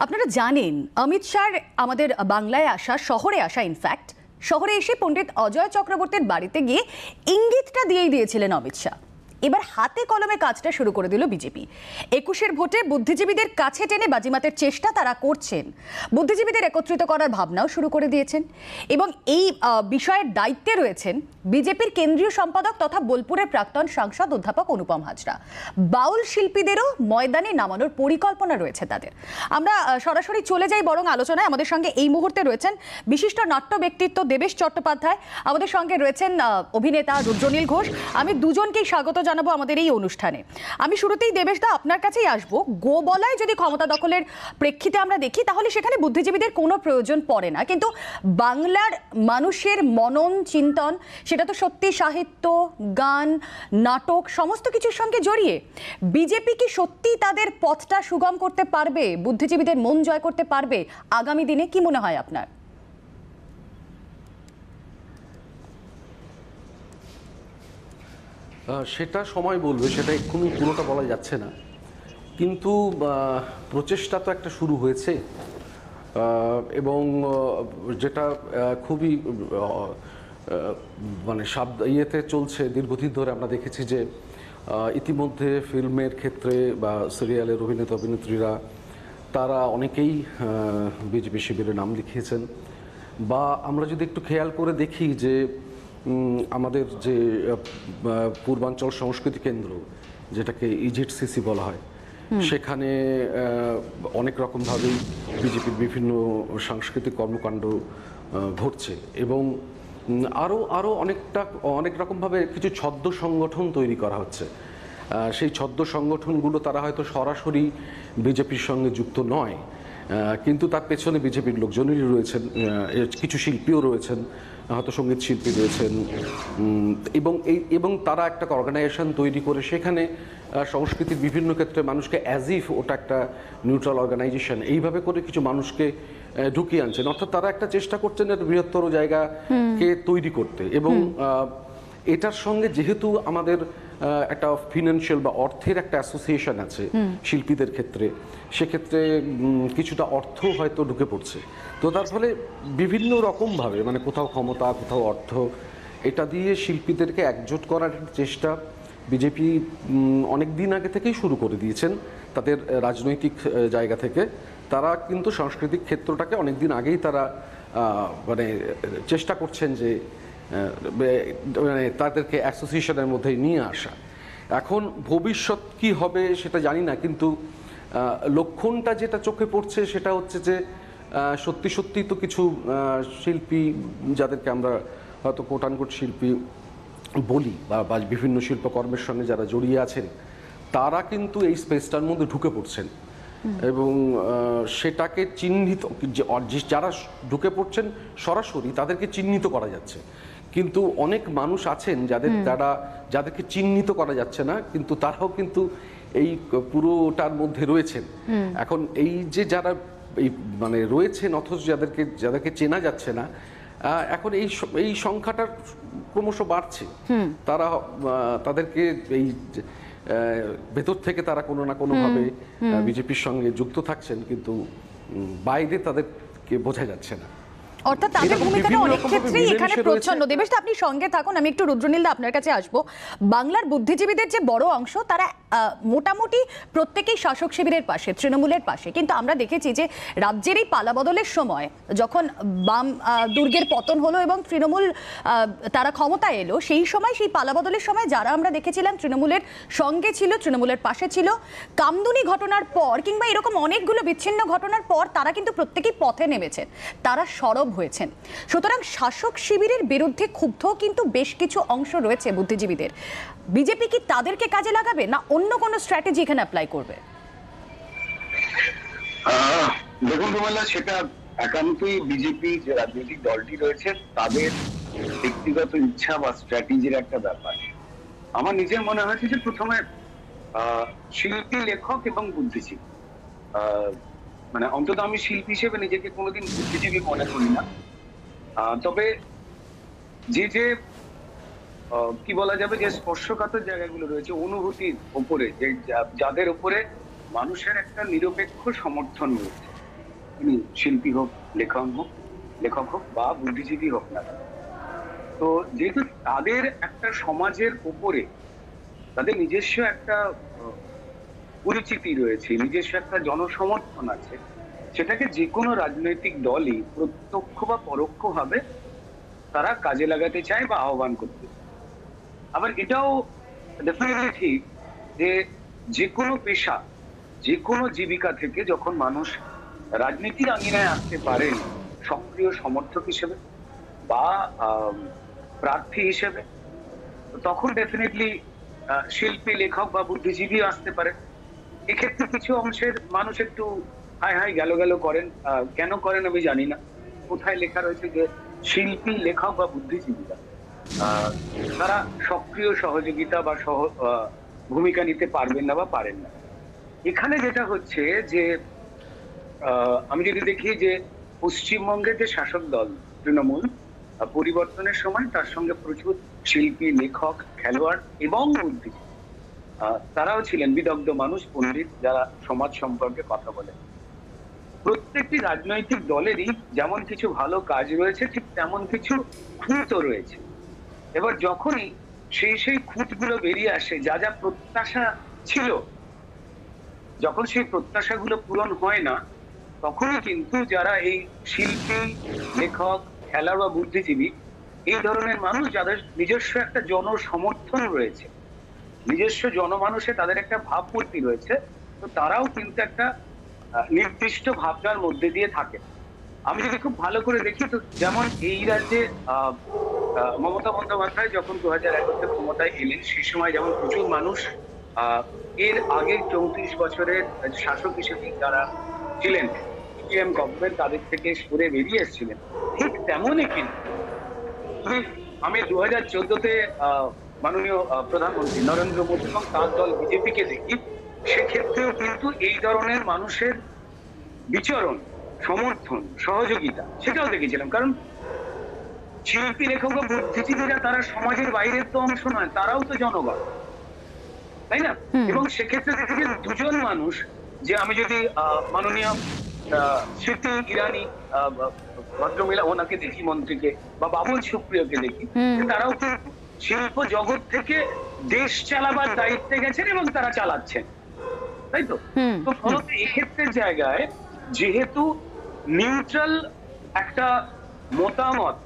আপনারা জানেন অমিত শাহর আমাদের বাংলায় আসা, শহরে আসা, ইনফ্যাক্ট শহরে এসে পণ্ডিত অজয় চক্রবর্তীর বাড়িতে গিয়ে ইঙ্গিতটা দিয়েই দিয়েছিলেন অমিত শাহ। এবার হাতে কলমে কাজটা শুরু করে দিল বিজেপি। 21-এর ভোটে বুদ্ধিজীবীদের কাছে টেনে বাজিমাতের চেষ্টা তারা করছেন, বুদ্ধিজীবীদের একত্রিত করার ভাবনাও শুরু করে দিয়েছেন এবং এই বিষয়ের দায়িত্বে রয়েছেন বিজেপির কেন্দ্রীয় সম্পাদক তথা বোলপুরের প্রাক্তন সাংসদ অধ্যাপক অনুপম হাজরা। বাউল শিল্পীদেরও ময়দানে নামানোর পরিকল্পনা রয়েছে তাদের। আমরা সরাসরি চলে যাই বরং আলোচনায়। আমাদের সঙ্গে এই মুহূর্তে রয়েছেন বিশিষ্ট নাট্য ব্যক্তিত্ব দেবেশ চট্টোপাধ্যায়, আমাদের সঙ্গে রয়েছেন অভিনেতা রুদ্রনীল ঘোষ। আমি দুজনকেই স্বাগত জানাবো আমাদের এই অনুষ্ঠানে। আমি শুরুতেই দেবেশদা আপনার কাছেই আসবো। গোবলায় যদি ক্ষমতা দখলের প্রেক্ষিতে আমরা দেখি তাহলে সেখানে বুদ্ধিজীবীদের কোনো প্রয়োজন পড়ে না, কিন্তু বাংলার মানুষের মনন চিন্তন সেটা তো সত্যি সাহিত্য, গান, নাটক সমস্ত কিছুর সঙ্গে জড়িয়ে। বিজেপি কি সত্যি তাদের পথটা সুগম করতে পারবে, বুদ্ধিজীবীদের মন জয় করতে পারবে আগামী দিনে? কি মনে হয় আপনার? সেটা সময় বলবে, সেটা এক্ষুনি পুরোটা বলা যাচ্ছে না, কিন্তু প্রচেষ্টা তো একটা শুরু হয়েছে এবং যেটা খুবই মানে ইয়েতে চলছে দীর্ঘদিন ধরে। আমরা দেখেছি যে ইতিমধ্যে ফিল্মের ক্ষেত্রে বা সিরিয়ালের অভিনেতা অভিনেত্রীরা তারা অনেকেই বিজেপি শিবিরে নাম লিখিয়েছেন। বা আমরা যদি একটু খেয়াল করে দেখি যে আমাদের যে পূর্বাঞ্চল সংস্কৃতি কেন্দ্র, যেটাকে ইজেডসিসি বলা হয়, সেখানে অনেক রকমভাবেই বিজেপির বিভিন্ন সাংস্কৃতিক কর্মকাণ্ড ঘটছে এবং আরও অনেক রকমভাবে কিছু ছদ্ম সংগঠন তৈরি করা হচ্ছে। সেই ছদ্ম সংগঠনগুলো তারা হয়তো সরাসরি বিজেপির সঙ্গে যুক্ত নয়, কিন্তু তার পেছনে বিজেপির লোকজনেরই রয়েছেন, কিছু শিল্পীও রয়েছেন, হয়তো সঙ্গীত শিল্পী রয়েছেন এবং তারা একটা অর্গানাইজেশন তৈরি করে সেখানে সংস্কৃতির বিভিন্ন ক্ষেত্রে মানুষকে অ্যাজ ইফ ওটা একটা নিউট্রাল অর্গানাইজেশন এইভাবে করে কিছু মানুষকে ঢুকিয়ে আনছেন। অর্থাৎ তারা একটা চেষ্টা করছেন একটা বৃহত্তর জায়গাকে তৈরি করতে। এবং এটার সঙ্গে যেহেতু আমাদের একটা ফিনান্সিয়াল বা অর্থের একটা অ্যাসোসিয়েশন আছে শিল্পীদের ক্ষেত্রে, সেক্ষেত্রে কিছুটা অর্থ হয়তো ঢুকে পড়ছে। তো তার ফলে বিভিন্ন রকমভাবে মানে কোথাও ক্ষমতা, কোথাও অর্থ, এটা দিয়ে শিল্পীদেরকে একজোট করার চেষ্টা বিজেপি অনেক দিন আগে থেকেই শুরু করে দিয়েছেন। তাদের রাজনৈতিক জায়গা থেকে তারা কিন্তু সাংস্কৃতিক ক্ষেত্রটাকে অনেক দিন আগেই তারা মানে চেষ্টা করছেন যে মানে তাদেরকে অ্যাসোসিয়েশনের মধ্যে নিয়ে আসা। এখন ভবিষ্যৎ কি হবে সেটা জানি না, কিন্তু লক্ষণটা যেটা চোখে পড়ছে সেটা হচ্ছে যে সত্যি সত্যি তো কিছু শিল্পী, যাদেরকে আমরা হয়তো কোট আনকোট শিল্পী বলি বা বিভিন্ন শিল্পকর্মের সঙ্গে যারা জড়িয়ে আছেন, তারা কিন্তু এই স্পেসটার মধ্যে ঢুকে পড়ছেন এবং সেটাকে চিহ্নিত, যারা ঢুকে পড়ছেন সরাসরি তাদেরকে চিহ্নিত করা যাচ্ছে, কিন্তু অনেক মানুষ আছেন যাদেরকে চিহ্নিত করা যাচ্ছে না, কিন্তু তারাও কিন্তু এই পুরোটার মধ্যে রয়েছেন। এখন এই যে যারা এই মানে রয়েছেন অথচ যাদেরকে চেনা যাচ্ছে না, এখন এই সংখ্যাটা ক্রমশ বাড়ছে। তারা তাদেরকে এই ভেতর থেকে তারা কোনো না কোনোভাবে বিজেপির সঙ্গে যুক্ত থাকছেন, কিন্তু বাইরে তাদেরকে বোঝা যাচ্ছে না। অর্থাৎ তাদের ভূমিকাটা অনেক ক্ষেত্রেই এখানে প্রচ্ছন্ন। দেবেশ, আপনি সঙ্গে থাকুন, আমি একটু রুদ্রনীলদা আপনার কাছে আসবো। বাংলার বুদ্ধিজীবীদের যে বড় অংশ তারা মোটামুটি প্রত্যেকেই শাসক শিবিরের পাশে, তৃণমূলের পাশে, কিন্তু আমরা দেখেছি যে রাজ্যের এই পালাবদলের সময় যখন বাম দুর্গের পতন হলো এবং তৃণমূল তারা ক্ষমতায় এলো, সেই সময় সেই পালাবদলের সময় যারা আমরা দেখেছিলাম তৃণমূলের সঙ্গে ছিল, তৃণমূলের পাশে ছিল, কামদুনি ঘটনার পর কিংবা এরকম অনেকগুলো বিচ্ছিন্ন ঘটনার পর তারা কিন্তু প্রত্যেকেই পথে নেমেছেন, তারা সরব হয়েছেন। সুতরাং শাসক শিবিরের বিরুদ্ধে ক্ষুব্ধ কিন্তু বেশ কিছু অংশ রয়েছে বুদ্ধিজীবীদের। বিজেপি কি তাদেরকে কাজে লাগাবে না অন্য কোনো স্ট্র্যাটেজি এখানে অ্যাপ্লাই করবে? দেখুন রুমেলা, সেটা একান্তই বিজেপি যে রাজনৈতিক দলটি রয়েছে তাদের ব্যক্তিগত ইচ্ছা বা স্ট্র্যাটেজির একটা ব্যাপার। আমার নিজের মনে হয়েছে যে প্রথমে শিল্পী, লেখক এবং বুদ্ধিজীবী, মানে অন্তত আমি শিল্পী হিসেবে নিজেকে কোনোদিন বুদ্ধিজীবী মনে করি না, তবে যে কি বলা যাবে যে স্পর্শকাতর জায়গাগুলো রয়েছে অনুভূতির উপরে, যে যাদের উপরে মানুষের একটা নিরপেক্ষ সমর্থন রয়েছে, তিনি শিল্পী হোক, লেখক হোক বা বুদ্ধিজীবী হোক না কেন। তো যেহেতু তাদের একটা সমাজের উপরে তাদের নিজস্ব একটা পরিচিতি রয়েছে, নিজস্ব একটা জনসমর্থন আছে, সেটাকে যে কোনো রাজনৈতিক দলই প্রত্যক্ষ বা পরোক্ষভাবে তারা কাজে লাগাতে চায় বা আহ্বান করতে চায়। আবার এটাও ডেফিনেটলি ঠিক যে যে কোনো পেশা, যে কোনো জীবিকা থেকে যখন মানুষ রাজনীতির আঙিনায় আসতে পারেন সক্রিয় সমর্থক হিসেবে বা প্রার্থী হিসেবে, তখন ডেফিনেটলি শিল্পী, লেখক বা বুদ্ধিজীবী আসতে পারে। এক্ষেত্রে কিছু অংশের মানুষ একটু হাই হাই গেল করেন। কেন করেন আমি জানি না। কোথায় লেখা রয়েছে যে শিল্পী, লেখক বা বুদ্ধিজীবীরা তারা সক্রিয় সহযোগিতা বা ভূমিকা নিতে পারবেন না বা পারেন না। এখানে যেটা হচ্ছে যে আমি যদি দেখি যে পশ্চিমবঙ্গের যে শাসক দল তৃণমূল, পরিবর্তনের সময় তার সঙ্গে প্রচুর শিল্পী, লেখক, খেলোয়াড় এবং বুদ্ধিজীবী তারাও ছিলেন, বিদগ্ধ মানুষ, পণ্ডিত, যারা সমাজ সম্পর্কে কথা বলেন। প্রত্যেকটি রাজনৈতিক দলেরই যেমন কিছু ভালো কাজ রয়েছে, ঠিক তেমন কিছু খুঁতও রয়েছে। এবার যখনই সেই খুঁতগুলো বেরিয়ে আসে, যা যা প্রত্যাশা ছিল, যখন সেই প্রত্যাশাগুলো পূরণ হয় না, তখনই কিন্তু যারা এই শিল্পী, লেখক, খেলোয়াড় বা বুদ্ধিজীবী, এই ধরনের মানুষ যাদের নিজস্ব একটা জনসমর্থন রয়েছে, নিজস্ব জনমানুষে তাদের একটা ভাবমূর্তি রয়েছে, তো তারাও কিন্তু একটা নির্দিষ্ট ভাবনার মধ্যে দিয়ে থাকে। আমি যদি খুব ভালো করে দেখি, তো যেমন এই রাজ্যে মমতা বন্দ্যোপাধ্যায় যখন 2011-তে ক্ষমতায় এলেন, সেই সময় যেমন প্রচুর মানুষ এর আগের 34 বছরের শাসক হিসেবে যারা ছিলেন, সিপিএম গভর্নমেন্ট, তাদের থেকে সরে বেরিয়ে এসেছিলেন, ঠিক তেমনই কিন্তু আমি 2014-তে মাননীয় প্রধানমন্ত্রী নরেন্দ্র মোদী এবং তার দল বিজেপিকে দেখি, সেক্ষেত্রেও কিন্তু এই ধরনের মানুষের বিচরণ, সমর্থন, সহযোগিতা সেটাও দেখেছিলাম। কারণ শিল্পী, লেখক ও বুদ্ধিজীবীরা তারা সমাজের বাইরের তো অংশ নয়, তারাও তো জনগণ, তাই না? এবং সেক্ষেত্রে দেখেছি দুজন মানুষ, যে আমি যদি মাননীয় স্মৃতি ইরানি ভদ্রমহিলা ওনাকে দেখি, মন্ত্রীকে, বা বাবুল সুপ্রিয়কে দেখি, তারাও কিন্তু শিল্প জগৎ থেকে দেশ চালাবার দায়িত্বে গেছেন এবং তারা চালাচ্ছেন, তাই তো? তো ফলত এক্ষেত্রের জায়গায় যেহেতু নিউট্রাল একটা মতামত,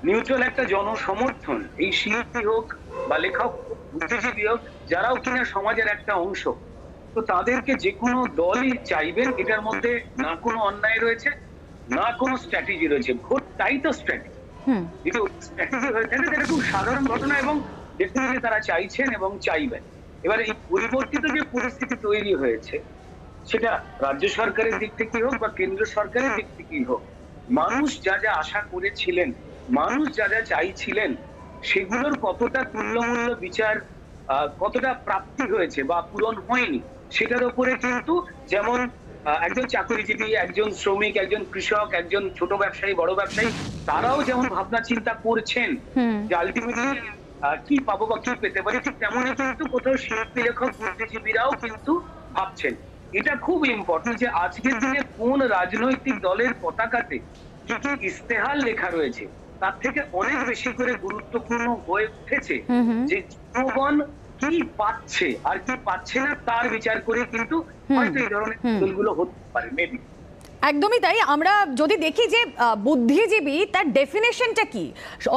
নিউট্রাল একটা জনসমর্থন, এই শিল্পী হোক বা লেখক, বুদ্ধিজীবী হোক, যারাও কিনা সমাজের একটা অংশ, তো তাদেরকে যে কোনো দলই চাইবেন, এটার মধ্যে না কোনো অন্যায় রয়েছে, না কোনো স্ট্র্যাটেজি রয়েছে। ভোটটাই তো স্ট্র্যাটেজি। কিন্তু স্ট্র্যাটেজি হয়ে থাকে, এটা খুব সাধারণ ঘটনা এবং ডেফিনেটলি তারা চাইছেন এবং চাইবেন। এবার এই পরিবর্তিত যে পরিস্থিতি তৈরি হয়েছে, সেটা রাজ্য সরকারের দিক থেকেই হোক বা কেন্দ্র সরকারের দিক থেকেই হোক, মানুষ যা যা আশা করেছিলেন, মানুষ যা যা চাইছিলেন, সেগুলোর কতটা তুল্যমূল্য বিচার, কতটা প্রাপ্তি হয়েছে বা পূরণ হয়নি, সেটার উপরে কিন্তু যেমন একজন চাকরিজীবী, একজন শ্রমিক, একজন কৃষক, একজন ছোট ব্যবসায়ী, বড় ব্যবসায়ী, তারাও যেমন ভাবনা চিন্তা করছেন যে আলটিমেটলি কি পাবো বা কি পেতে পারি, ঠিক তেমনই কিন্তু কোথাও শিল্পী, লেখক, বুদ্ধিজীবীরাও কিন্তু ভাবছেন। এটা খুব ইম্পর্টেন্ট যে আজকের দিনে কোন রাজনৈতিক দলের পতাকাতে কি কি ইস্তেহার লেখা রয়েছে, তার থেকে অনেক বেশি করে গুরুত্বপূর্ণ হয়ে উঠেছে যে জনগণ কি পাচ্ছে আর কি পাচ্ছে না, তার বিচার করে কিন্তু হয়তো এই ধরনের দলগুলো হতে পারে, মেবি। একদমই তাই। আমরা যদি দেখি যে বুদ্ধিজীবী, তার ডেফিনেশনটা কি,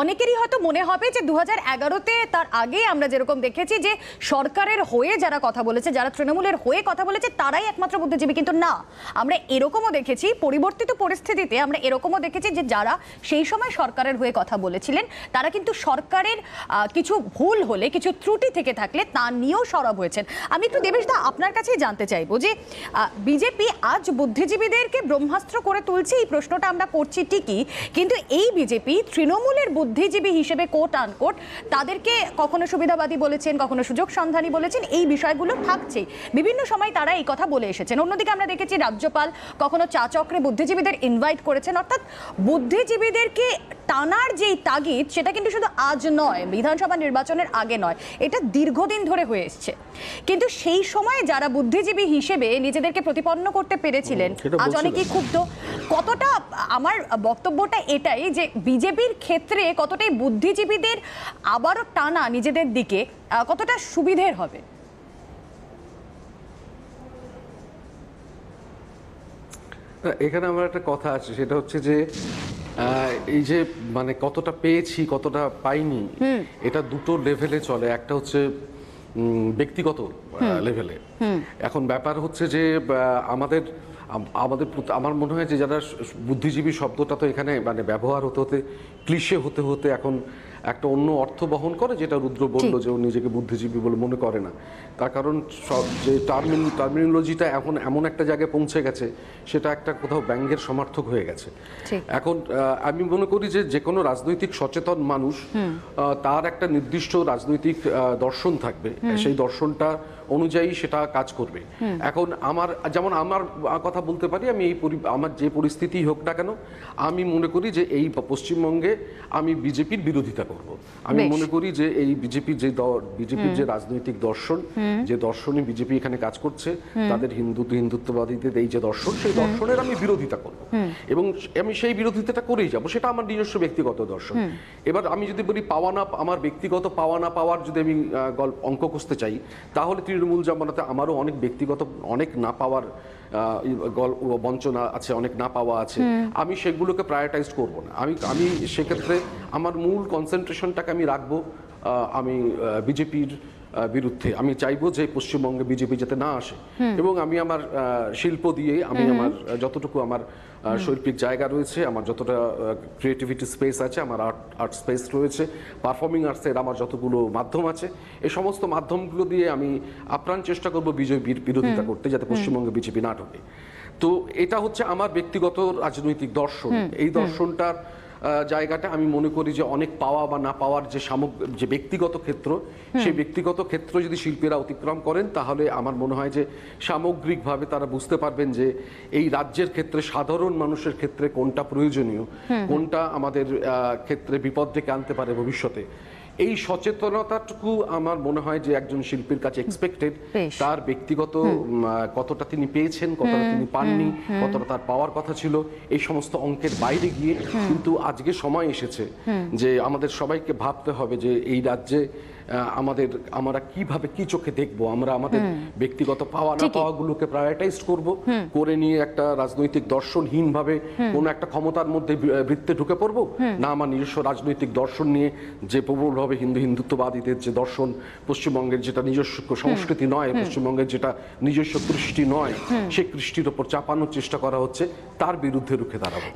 অনেকেরই হয়তো মনে হবে যে 2011-তে, তার আগে আমরা যেরকম দেখেছি যে সরকারের হয়ে যারা কথা বলেছে, যারা তৃণমূলের হয়ে কথা বলেছে, তারাই একমাত্র বুদ্ধিজীবী, কিন্তু না, আমরা এরকমও দেখেছি পরিবর্তিত পরিস্থিতিতে, আমরা এরকমও দেখেছি যে যারা সেই সময় সরকারের হয়ে কথা বলেছিলেন, তারা কিন্তু সরকারের কিছু ভুল হলে, কিছু ত্রুটি থেকে থাকলে তা নিয়েও সরব হয়েছেন। আমি একটু দেবেশদা আপনার কাছেই জানতে চাইবো যে বিজেপি আজ বুদ্ধিজীবীদেরকে ব্রহ্মাস্ত্র করে তুলছে, এই প্রশ্নটা আমরা করছি ঠিকই, কিন্তু এই বিজেপি তৃণমূলের বুদ্ধিজীবী হিসেবে কোট আনকোট তাদেরকে কখনো সুবিধাবাদী বলেছেন, কখনো সুযোগ সন্ধানী বলেছেন, এই বিষয়গুলো থাকছে, বিভিন্ন সময় তারা এই কথা বলে এসেছেন। অন্যদিকে আমরা দেখেছি রাজ্যপাল কখনো চা চক্রে বুদ্ধিজীবীদের ইনভাইট করেছেন, অর্থাৎ বুদ্ধিজীবীদেরকে টানার যেই তাগিদ, সেটা কিন্তু শুধু আজ নয়, বিধানসভা নির্বাচনের আগে নয়, এটা দীর্ঘদিন ধরে হয়ে এসছে। কিন্তু সেই সময় যারা বুদ্ধিজীবী হিসেবে নিজেদেরকে প্রতিপন্ন করতে পেরেছিলেন, আজ অনেকেই তিনি ক্ষুব্ধ। কতটা, আমার বক্তব্যটা এটাই যে বিজেপির ক্ষেত্রে কতটাই বুদ্ধিজীবীদের আবারও টানা নিজেদের দিকে কতটা সুবিধের হবে? এখানে আমার একটা কথা আছে, সেটা হচ্ছে যে এই যে মানে কতটা পেয়েছি কতটা পাইনি, এটা দুটো লেভেলে চলে। একটা হচ্ছে ব্যক্তিগত লেভেলে। এখন ব্যাপার হচ্ছে যে আমাদের আমাদের আমার মনে হয় যে যারা বুদ্ধিজীবী শব্দটা তো এখানে মানে ব্যবহার হতে হতে ক্লিশে হতে হতে এখন একটা অন্য অর্থ বহন করে, যেটা রুদ্র বলল যে ও নিজেকে বুদ্ধিজীবী বলে মনে করে না। তার কারণ সব যে টার্মিনোলজিটা এখন এমন একটা জায়গায় পৌঁছে গেছে, সেটা একটা কোথাও ব্যঙ্গের সমার্থক হয়ে গেছে। এখন আমি মনে করি যে যে কোনো রাজনৈতিক সচেতন মানুষ তার একটা নির্দিষ্ট রাজনৈতিক দর্শন থাকবে, সেই দর্শনটা অনুযায়ী সেটা কাজ করবে। এখন যেমন আমার কথা বলতে পারি, আমি আমার যে পরিস্থিতি হোক না কেন, আমি মনে করি যে এই পশ্চিমবঙ্গে আমি বিজেপির বিরোধিতা করব। আমি মনে করি যে এই বিজেপির যে রাজনৈতিক দর্শন, যে দর্শনে বিজেপি এখানে কাজ করছে, তাদের হিন্দুত্ববাদীদের এই যে দর্শন, সেই দর্শনের আমি বিরোধিতা করব এবং আমি সেই বিরোধিতাটা করেই যাব। সেটা আমার নিজস্ব ব্যক্তিগত দর্শন। এবার আমি যদি বলি আমার ব্যক্তিগত পাওয়া না পাওয়ার যদি আমি অঙ্ক কষতে চাই, তাহলে তৃণমূল জামানাতে আমারও অনেক ব্যক্তিগত অনেক না পাওয়ার বঞ্চনা আছে, অনেক না পাওয়া আছে। আমি সেগুলোকে প্রায়োরিটাইজ করব না। আমি সেক্ষেত্রে আমার মূল কনসেন্ট্রেশনটাকে আমি রাখবো আমি বিজেপির বিরুদ্ধে। আমি চাইবো যে পশ্চিমবঙ্গে বিজেপি যাতে না আসে, এবং আমি আমার শিল্প দিয়ে আমি আমার যতটুকু আমার শৈল্পিক জায়গা রয়েছে, আমার যতটা ক্রিয়েটিভিটি স্পেস আছে, আমার আর্ট স্পেস রয়েছে, পারফর্মিং আর্টসের আমার যতগুলো মাধ্যম আছে, এই সমস্ত মাধ্যমগুলো দিয়ে আমি আপ্রাণ চেষ্টা করব বিজেপির বিরোধিতা করতে, যাতে পশ্চিমবঙ্গে বিজেপি না ঢোকে। তো এটা হচ্ছে আমার ব্যক্তিগত রাজনৈতিক দর্শন। এই দর্শনটার জায়গাটা আমি মনে করি যে অনেক পাওয়া বা না পাওয়ার যে ব্যক্তিগত ক্ষেত্র, সেই ব্যক্তিগত ক্ষেত্র যদি শিল্পীরা অতিক্রম করেন, তাহলে আমার মনে হয় যে সামগ্রিকভাবে তারা বুঝতে পারবেন যে এই রাজ্যের ক্ষেত্রে, সাধারণ মানুষের ক্ষেত্রে কোনটা প্রয়োজনীয়, কোনটা আমাদের ক্ষেত্রে বিপদ ডেকে আনতে পারে ভবিষ্যতে। এই সচেতনতাটুকু আমার মনে হয় যে একজন শিল্পীর কাছে এক্সপেক্টেড। তার ব্যক্তিগত কতটা তিনি পেয়েছেন, কতটা তিনি পাননি, কতটা তার পাওয়ার কথা ছিল, এই সমস্ত অঙ্কের বাইরে গিয়ে কিন্তু আজকে সময় এসেছে যে আমাদের সবাইকে ভাবতে হবে যে এই রাজ্যে আমরা কিভাবে কি চোখে দেখবো, আমরা আমাদের ব্যক্তিগত পাওয়া না পাওয়াগুলোকে প্রায়োরিটাইজ করব, করে নিয়ে একটা রাজনৈতিক দর্শনহীন ভাবে কোনো একটা ক্ষমতার মধ্যে বৃত্তে ঢুকে পড়বো না। আমার নিজস্ব রাজনৈতিক দর্শন নিয়ে যে প্রবলভাবে হিন্দুত্ববাদীদের যে দর্শন, পশ্চিমবঙ্গের যেটা নিজস্ব সংস্কৃতি নয়, পশ্চিমবঙ্গের যেটা নিজস্ব কৃষ্টি নয়, সেই কৃষ্টির ওপর চাপানোর চেষ্টা করা হচ্ছে, তার বিরুদ্ধে রুখে দাঁড়াবো।